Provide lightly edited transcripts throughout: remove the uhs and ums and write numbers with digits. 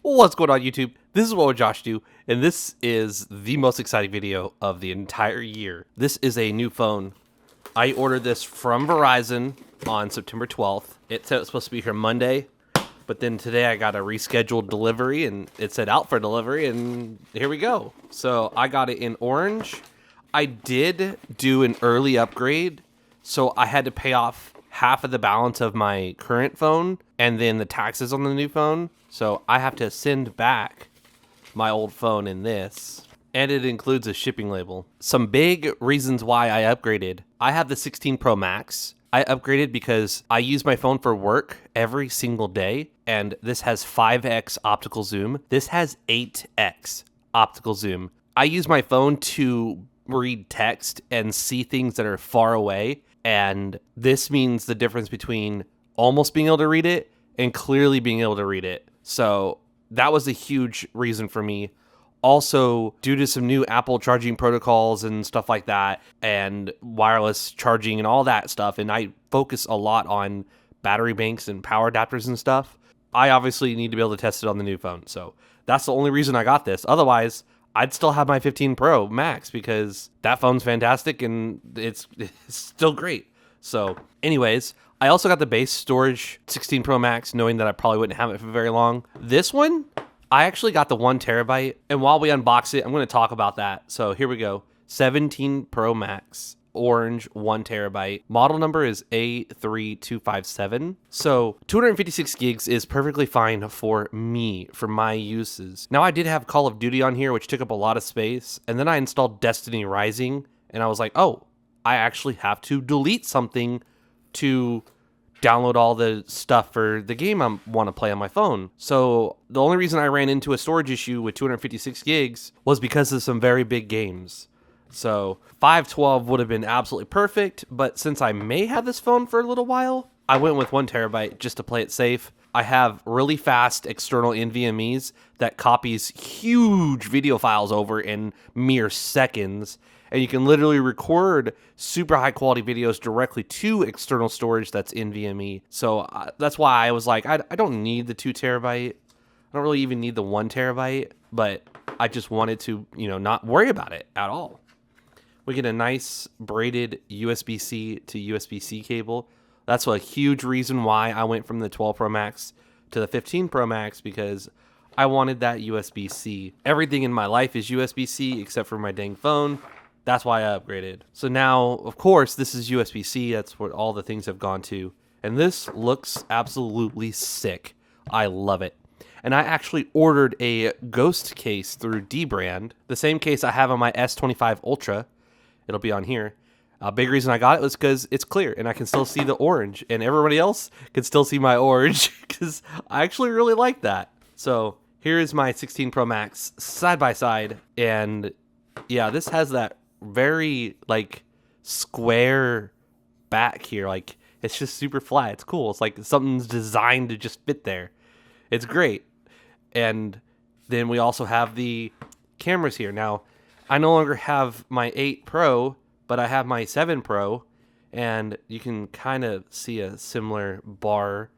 What's going on, YouTube? This is What Would Josh Do, and this is the most exciting video of the entire year. This is a new phone. I ordered this from Verizon on September 12th. It said it was supposed to be here Monday, but then today I got a rescheduled delivery, and it said out for delivery, and here we go. So I got it in orange. I did do an early upgrade, so I had to pay off half of the balance of my current phone and then the taxes on the new phone. So I have to send back my old phone in this, and it includes a shipping label. Some big reasons why I upgraded. I have the 16 Pro Max. I upgraded because I use my phone for work every single day, and this has 5x optical zoom. This has 8x optical zoom. I use my phone to read text and see things that are far away, and this means the difference between almost being able to read it and clearly being able to read it. So that was a huge reason for me. Also, due to some new Apple charging protocols and stuff like that, and wireless charging and all that stuff, and I focus a lot on battery banks and power adapters and stuff, I obviously need to be able to test it on the new phone. So that's the only reason I got this. Otherwise, I'd still have my 15 Pro Max because that phone's fantastic and it's still great. So anyways, I also got the base storage 16 Pro Max, knowing that I probably wouldn't have it for very long. This one, I actually got the 1 terabyte. And while we unbox it, I'm going to talk about that. So here we go. 17 Pro Max. Orange, 1 terabyte. Model number is A3257. So 256 gigs is perfectly fine for me, for my uses. Now I did have Call of Duty on here, which took up a lot of space. And then I installed Destiny Rising, and I was like, oh, I actually have to delete something to download all the stuff for the game I want to play on my phone. So the only reason I ran into a storage issue with 256 gigs was because of some very big games. So 512 would have been absolutely perfect, but since I may have this phone for a little while, I went with 1 terabyte just to play it safe. I have really fast external NVMe's that copies huge video files over in mere seconds, and you can literally record super high quality videos directly to external storage that's NVMe. So that's why I was like, I don't need the 2 terabyte. I don't really even need the 1 terabyte, but I just wanted to, not worry about it at all. We get a nice braided USB-C to USB-C cable. That's a huge reason why I went from the 12 Pro Max to the 15 Pro Max, because I wanted that USB-C. Everything in my life is USB-C except for my dang phone. That's why I upgraded. So now, of course, this is USB-C. That's what all the things have gone to. And this looks absolutely sick. I love it. And I actually ordered a Ghost case through D-Brand, the same case I have on my S25 Ultra. It'll be on here. A big reason I got it was because it's clear and I can still see the orange, and everybody else can still see my orange because I actually really like that. So here is my 16 Pro Max side by side, and yeah, this has that very square back here. It's just super flat. It's cool. It's like something's designed to just fit there. It's great. And then we also have the cameras here. Now, I no longer have my 8 Pro, but I have my 7 Pro, and you can kind of see a similar bar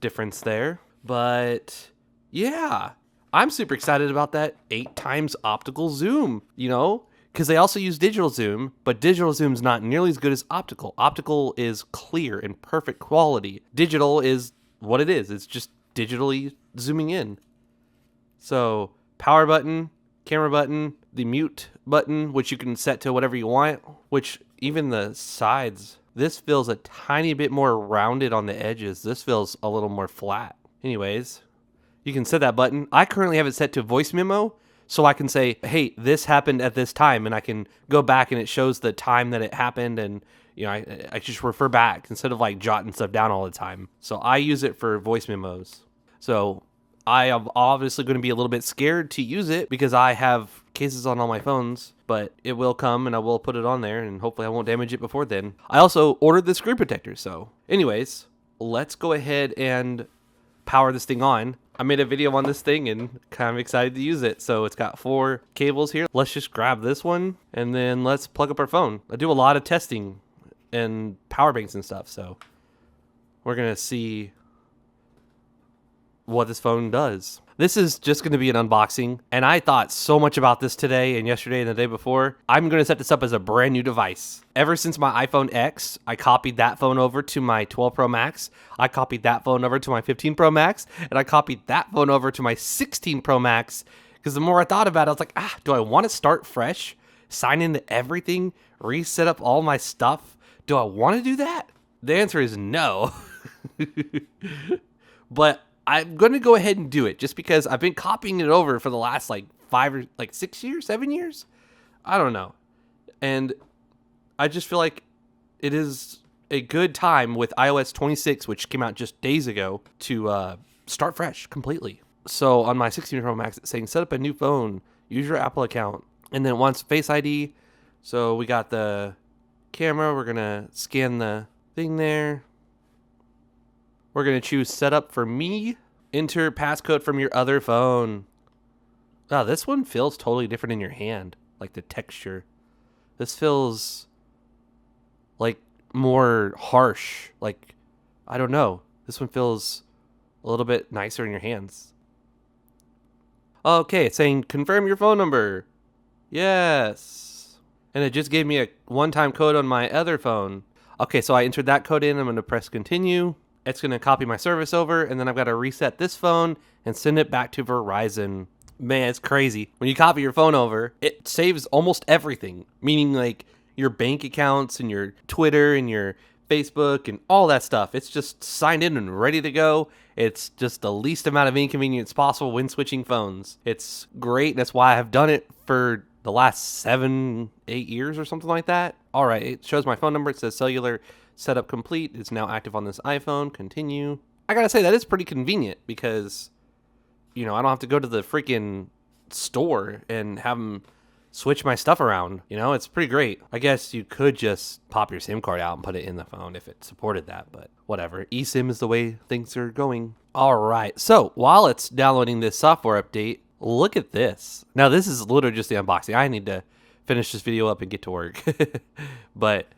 difference there. But yeah, I'm super excited about that 8 times optical zoom, because they also use digital zoom, but digital zoom's not nearly as good as optical. Optical is clear and perfect quality. Digital is what it is. It's just digitally zooming in. So power button, camera button, the mute button, which you can set to whatever you want, which even the sides, this feels a tiny bit more rounded on the edges. This feels a little more flat. Anyways, you can set that button. I currently have it set to voice memo, so I can say, hey, this happened at this time, and I can go back and it shows the time that it happened, and I just refer back instead of jotting stuff down all the time. So I use it for voice memos. So I am obviously going to be a little bit scared to use it because I have cases on all my phones, but it will come and I will put it on there, and hopefully I won't damage it before then. I also ordered the screen protector. So anyways, let's go ahead and power this thing on. I made a video on this thing and kind of excited to use it. So it's got 4 cables here. Let's just grab this one and then let's plug up our phone. I do a lot of testing and power banks and stuff. So we're going to see what this phone does. This is just going to be an unboxing, and I thought so much about this today and yesterday and the day before. I'm going to set this up as a brand new device. Ever since my iPhone X, I copied that phone over to my 12 Pro Max. I copied that phone over to my 15 Pro Max, and I copied that phone over to my 16 Pro Max, because the more I thought about it, I was like, do I want to start fresh? Sign into everything? Reset up all my stuff? Do I want to do that? The answer is no. But I'm going to go ahead and do it just because I've been copying it over for the last like 6 years, 7 years. I don't know. And I just feel like it is a good time with iOS 26, which came out just days ago, to start fresh completely. So on my 16 Pro Max, it's saying set up a new phone, use your Apple account, and then it wants Face ID. So we got the camera. We're going to scan the thing there. We're going to choose setup for me. Enter passcode from your other phone. Oh, this one feels totally different in your hand. Like the texture. This feels like more harsh. Like, I don't know. This one feels a little bit nicer in your hands. Okay, it's saying confirm your phone number. Yes. And it just gave me a one-time code on my other phone. Okay, so I entered that code in. I'm going to press continue. It's going to copy my service over, and then I've got to reset this phone and send it back to Verizon. Man, it's crazy. When you copy your phone over, it saves almost everything, meaning like your bank accounts and your Twitter and your Facebook and all that stuff. It's just signed in and ready to go. It's just the least amount of inconvenience possible when switching phones. It's great. That's why I've done it for the last 7-8 years or something like that. All right, it shows my phone number. It says cellular setup complete. It's now active on this iPhone. Continue. I gotta say, that is pretty convenient because, you know, I don't have to go to the freaking store and have them switch my stuff around. You know, it's pretty great. I guess you could just pop your SIM card out and put it in the phone if it supported that, but whatever. eSIM is the way things are going. All right. So while it's downloading this software update, look at this. Now, this is literally just the unboxing. I need to finish this video up and get to work. But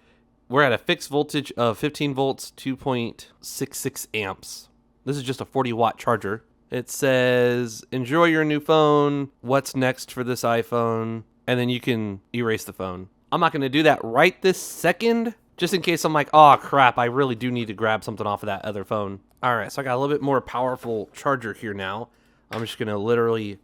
we're at a fixed voltage of 15 volts, 2.66 amps. This is just a 40-watt charger. It says, enjoy your new phone. What's next for this iPhone? And then you can erase the phone. I'm not going to do that right this second, just in case I'm like, oh, crap, I really do need to grab something off of that other phone. All right, so I got a little bit more powerful charger here now. I'm just going to literally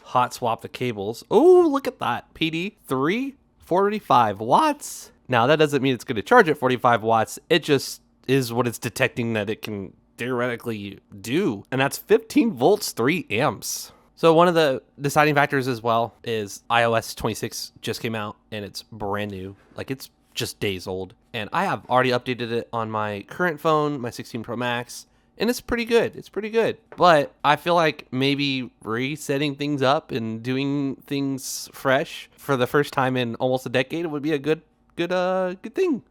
hot swap the cables. Oh, look at that. PD3, 45 watts. Now, that doesn't mean it's going to charge at 45 watts. It just is what it's detecting that it can theoretically do. And that's 15 volts, 3 amps. So one of the deciding factors as well is iOS 26 just came out and it's brand new. Like, it's just days old. And I have already updated it on my current phone, my 16 Pro Max. And it's pretty good. It's pretty good. But I feel like maybe resetting things up and doing things fresh for the first time in almost a decade would be a good thing.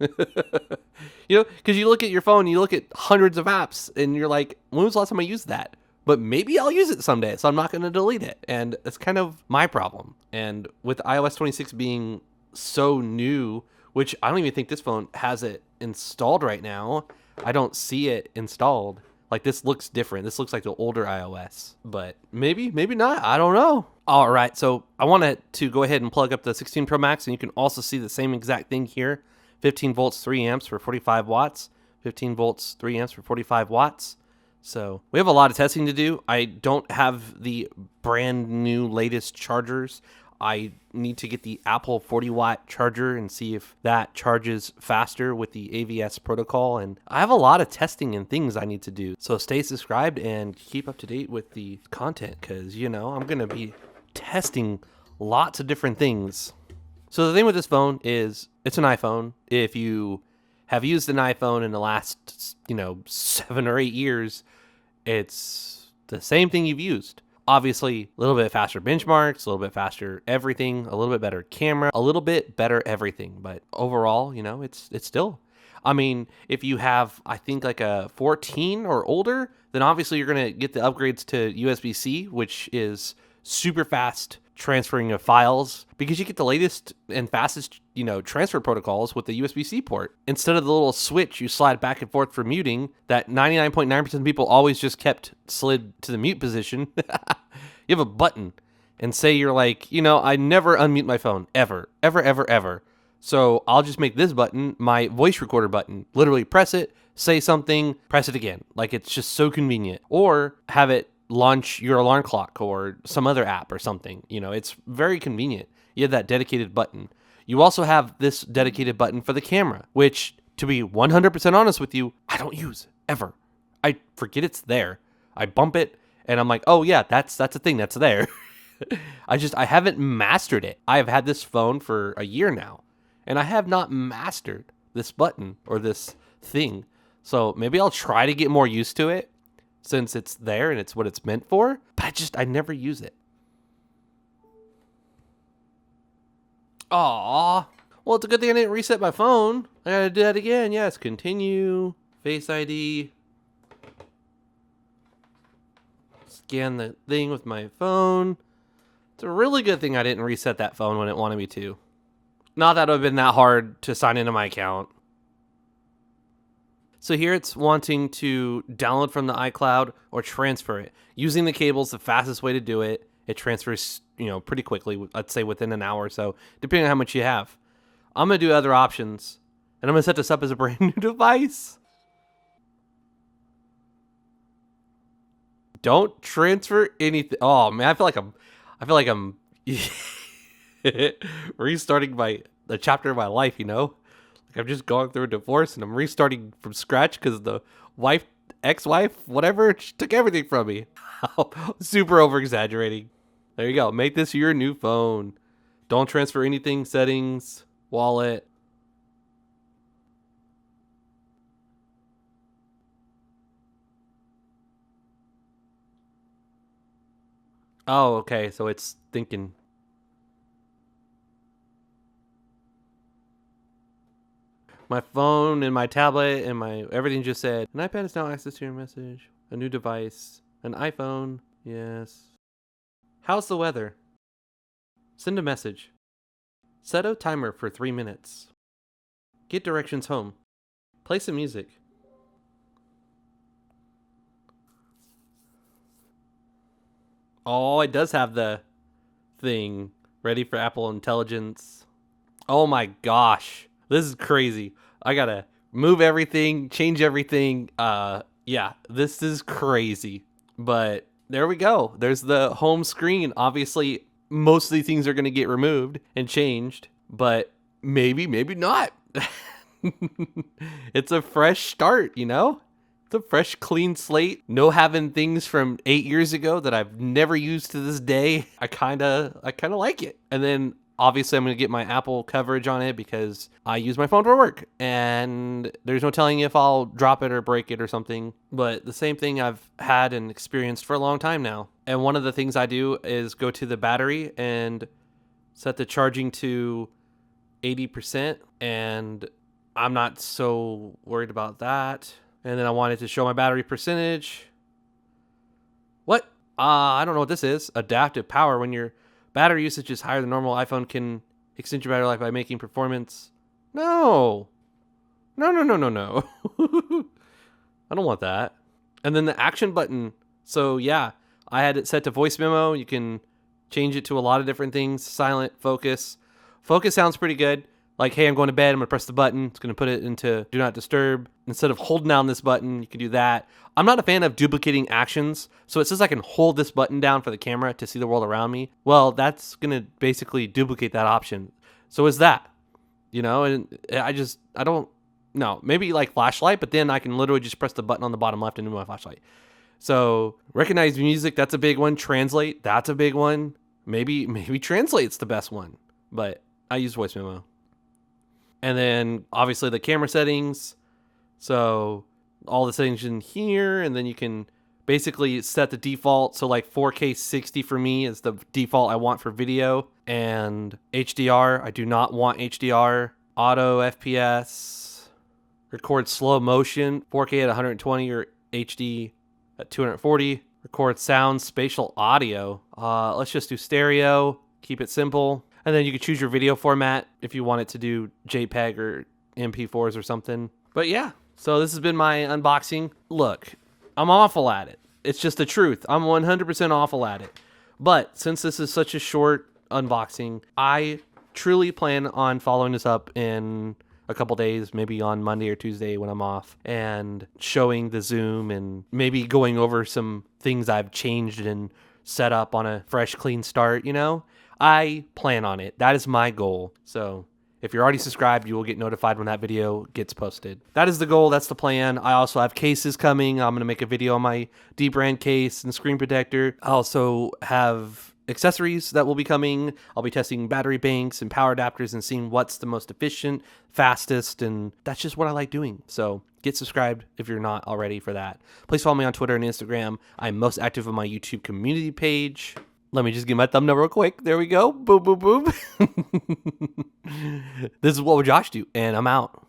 You know, because you look at your phone, you look at hundreds of apps, and you're like, when was the last time I used that? But maybe I'll use it someday, so I'm not going to delete it. And it's kind of my problem. And with iOS 26 being so new, which I don't even think this phone has it installed right now. I don't see it installed. Like, this looks different. This looks like the older iOS, but maybe not. I don't know. All right, so I wanted to go ahead and plug up the 16 Pro Max, and you can also see the same exact thing here. 15 volts, 3 amps for 45 watts. 15 volts, 3 amps for 45 watts. So we have a lot of testing to do. I don't have the brand new latest chargers. I need to get the Apple 40-watt charger and see if that charges faster with the AVS protocol. And I have a lot of testing and things I need to do. So stay subscribed and keep up to date with the content because, you know, I'm going to be testing lots of different things. So the thing with this phone is it's an iPhone. If you have used an iPhone in the last, 7 or 8 years, it's the same thing you've used. Obviously, a little bit faster benchmarks, a little bit faster everything, a little bit better camera, a little bit better everything. But overall, it's still, I mean, if you have, I think like a 14 or older, then obviously you're going to get the upgrades to USB-C, which is super fast transferring of files because you get the latest and fastest transfer protocols with the USB-C port. Instead of the little switch you slide back and forth for muting that 99.9% of people always just kept slid to the mute position, you have a button. And say you're like, I never unmute my phone, ever, ever, ever, ever. So I'll just make this button my voice recorder button. Literally press it, say something, press it again. Like, it's just so convenient. Or have it launch your alarm clock or some other app or something. It's very convenient. You have that dedicated button. You also have this dedicated button for the camera, which, to be 100% honest with you, I don't use ever. I forget it's there. I bump it and I'm like, oh yeah, that's a thing that's there. I haven't mastered it. I have had this phone for a year now, and I have not mastered this button or this thing. So maybe I'll try to get more used to it since it's there and it's what it's meant for, but I never use it. Aww. Well, it's a good thing I didn't reset my phone. I gotta do that again. Yes, continue. Face ID. Scan the thing with my phone. It's a really good thing I didn't reset that phone when it wanted me to. Not that it would have been that hard to sign into my account. So here it's wanting to download from the iCloud or transfer it. Using the cable's the fastest way to do it. It transfers, pretty quickly, let's say within an hour or so, depending on how much you have. I'm going to do other options, and I'm going to set this up as a brand new device. Don't transfer anything. Oh man, I feel like I'm restarting the chapter of my life, Like I'm just going through a divorce and I'm restarting from scratch because the ex-wife, whatever, she took everything from me. Super over exaggerating. There you go. Make this your new phone. Don't transfer anything, settings, wallet. Oh, okay. So it's thinking. My phone and my tablet and everything just said, an iPad is now access to your message. A new device. An iPhone. Yes. How's the weather? Send a message. Set a timer for 3 minutes. Get directions home. Play some music. Oh, it does have the thing ready for Apple Intelligence. Oh my gosh. This is crazy. I gotta move everything, change everything. Yeah, this is crazy. But there we go. There's the home screen. Obviously, most of these things are gonna get removed and changed, but maybe not. It's a fresh start, It's a fresh, clean slate. No having things from 8 years ago that I've never used to this day. I kind of like it. And then obviously I'm going to get my Apple coverage on it because I use my phone for work. And there's no telling if I'll drop it or break it or something. But the same thing I've had and experienced for a long time now. And one of the things I do is go to the battery and set the charging to 80%. And I'm not so worried about that. And then I wanted to show my battery percentage. What? I don't know what this is. Adaptive power. When your battery usage is higher than normal, iPhone can extend your battery life by making performance. No. No. I don't want that. And then the action button. So yeah, I had it set to voice memo. You can change it to a lot of different things. Silent, focus. Focus sounds pretty good. Like, hey, I'm going to bed. I'm going to press the button. It's going to put it into do not disturb. Instead of holding down this button, you can do that. I'm not a fan of duplicating actions. So it says I can hold this button down for the camera to see the world around me. Well, that's going to basically duplicate that option. So is that, and I don't know. Maybe like flashlight, but then I can literally just press the button on the bottom left and do my flashlight. So recognize music, that's a big one. Translate, that's a big one. Maybe translate's the best one, but I use voice memo. And then obviously the camera settings. So all the settings in here, and then you can basically set the default. So like 4K 60 for me is the default I want for video, and HDR. I do not want HDR. Auto FPS, record slow motion, 4K at 120 or HD at 240. Record sound, spatial audio. Let's just do stereo. Keep it simple. And then you could choose your video format if you want it to do JPEG or MP4s or something. But yeah, so this has been my unboxing. Look, I'm awful at it. It's just the truth. I'm 100% awful at it. But since this is such a short unboxing, I truly plan on following this up in a couple days, maybe on Monday or Tuesday when I'm off, and showing the zoom and maybe going over some things I've changed and set up on a fresh, clean start, you know? I plan on it. That is my goal. So if you're already subscribed, you will get notified when that video gets posted. That is the goal. That's the plan. I also have cases coming. I'm going to make a video on my D-brand case and screen protector. I also have accessories that will be coming. I'll be testing battery banks and power adapters and seeing what's the most efficient, fastest, and that's just what I like doing. So get subscribed if you're not already for that. Please follow me on Twitter and Instagram. I'm most active on my YouTube community page. Let me just get my thumbnail real quick. There we go. Boom, boom, boom. This is What Would Josh Do? And I'm out.